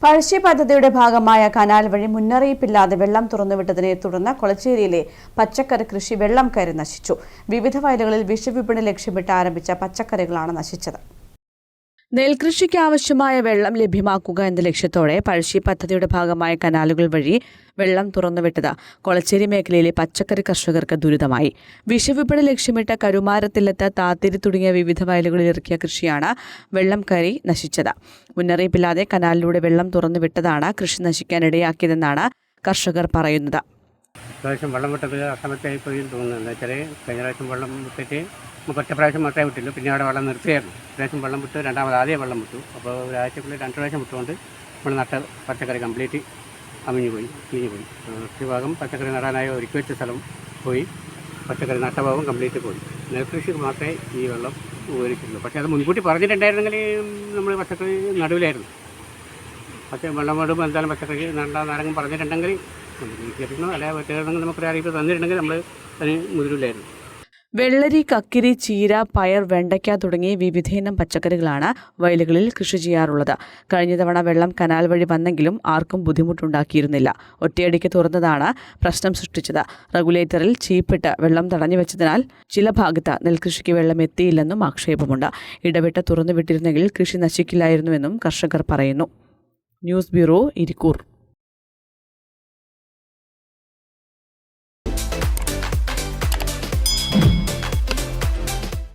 പഴശ്ശി പദ്ധതിയുടെ ഭാഗമായ കനാൽ വഴി മുന്നറിയിപ്പില്ലാതെ വെള്ളം തുറന്നുവിട്ടതിനെ തുടർന്ന് കൊളച്ചേരിയിലെ പച്ചക്കറി കൃഷി വെള്ളം കയറി നശിച്ചു. വിവിധ വയലുകളിൽ വിഷവിപണി ലക്ഷ്യമിട്ട് ആരംഭിച്ച പച്ചക്കറികളാണ് നശിച്ചത്. നെൽകൃഷിക്ക് ആവശ്യമായ വെള്ളം ലഭ്യമാക്കുക എന്ന ലക്ഷ്യത്തോടെ പഴശ്ശി പദ്ധതിയുടെ ഭാഗമായ കനാലുകൾ വഴി വെള്ളം തുറന്നുവിട്ടത് കൊളച്ചേരി മേഖലയിലെ പച്ചക്കറി കർഷകർക്ക് ദുരിതമായി. വിഷവിപണി ലക്ഷ്യമിട്ട് കരുമാരത്തിലെത്ത് താത്തിരി തുടങ്ങിയ വിവിധ വയലുകളിൽ ഇറക്കിയ കൃഷിയാണ് വെള്ളം കയറി നശിച്ചത്. മുന്നറിയിപ്പില്ലാതെ കനാലിലൂടെ വെള്ളം തുറന്നുവിട്ടതാണ് കൃഷി നശിക്കാനിടയാക്കിയതെന്നാണ് കർഷകർ പറയുന്നത്. പ്രാവശ്യം വെള്ളം വിട്ടത് അസമത്തായി പോയി തോന്നുന്നത്. എന്താ വെച്ചാൽ കഴിഞ്ഞ പ്രാവശ്യം വെള്ളം വിട്ടിട്ട് ഒറ്റ പ്രാവശ്യം മാത്രമേ വിട്ടില്ലൂ. പിന്നെ അവിടെ വെള്ളം നിർത്തിയായിരുന്നു. പ്രാവശ്യം വെള്ളം വിട്ടു, രണ്ടാമത് ആദ്യം വെള്ളം വിട്ടു. അപ്പോൾ ഒരാഴ്ചക്കുള്ളിൽ 2 പ്രാവശ്യം വിട്ടുകൊണ്ട് നമ്മൾ നട്ട പച്ചക്കറി കംപ്ലീറ്റ് അമിഞ്ഞു പോയി, ചീഞ്ഞു പോയി. കുറച്ച് ഭാഗം പച്ചക്കറി നടാനായി ഒരുക്കി വെച്ച സ്ഥലം പോയി, പച്ചക്കറി നട്ട ഭാഗം കംപ്ലീറ്റ് പോയി. നെൽകൃഷിക്ക് മാത്രമേ ഈ വെള്ളം ഉപകരിക്കുള്ളൂ. പക്ഷേ അത് മുൻകൂട്ടി പറഞ്ഞിട്ടുണ്ടായിരുന്നെങ്കിൽ നമ്മൾ പച്ചക്കറി നടുവിലായിരുന്നു. പക്ഷേ വെള്ളം വിടുമ്പോൾ എന്തായാലും പച്ചക്കറി നടാനാരെങ്കിലും പറഞ്ഞിട്ടുണ്ടെങ്കിൽ നമുക്ക് അല്ലെ വെട്ടുകയാണെങ്കിൽ നമുക്കൊരു അറിയിപ്പ് തന്നിട്ടുണ്ടെങ്കിൽ നമ്മൾ അതിന് മുതിരില്ലായിരുന്നു. വെള്ളരി, കക്കിരി, ചീര, പയർ, വെണ്ടയ്ക്ക തുടങ്ങിയ വിവിധയിനം പച്ചക്കറികളാണ് വയലുകളിൽ കൃഷി ചെയ്യാറുള്ളത്. കഴിഞ്ഞ തവണ വെള്ളം കനാൽ വഴി വന്നെങ്കിലും ആർക്കും ബുദ്ധിമുട്ടുണ്ടാക്കിയിരുന്നില്ല. ഒറ്റയടിക്ക് തുറന്നതാണ് പ്രശ്നം സൃഷ്ടിച്ചത്. റെഗുലേറ്ററിൽ ചീപ്പിട്ട് വെള്ളം തടഞ്ഞുവെച്ചതിനാൽ ചില ഭാഗത്ത് നെൽകൃഷിക്ക് വെള്ളം എത്തിയില്ലെന്നും ആക്ഷേപമുണ്ട്. ഇടവിട്ട് തുറന്നുവിട്ടിരുന്നെങ്കിൽ കൃഷി നശിക്കില്ലായിരുന്നുവെന്നും കർഷകർ പറയുന്നു. News bureau, Irikkur.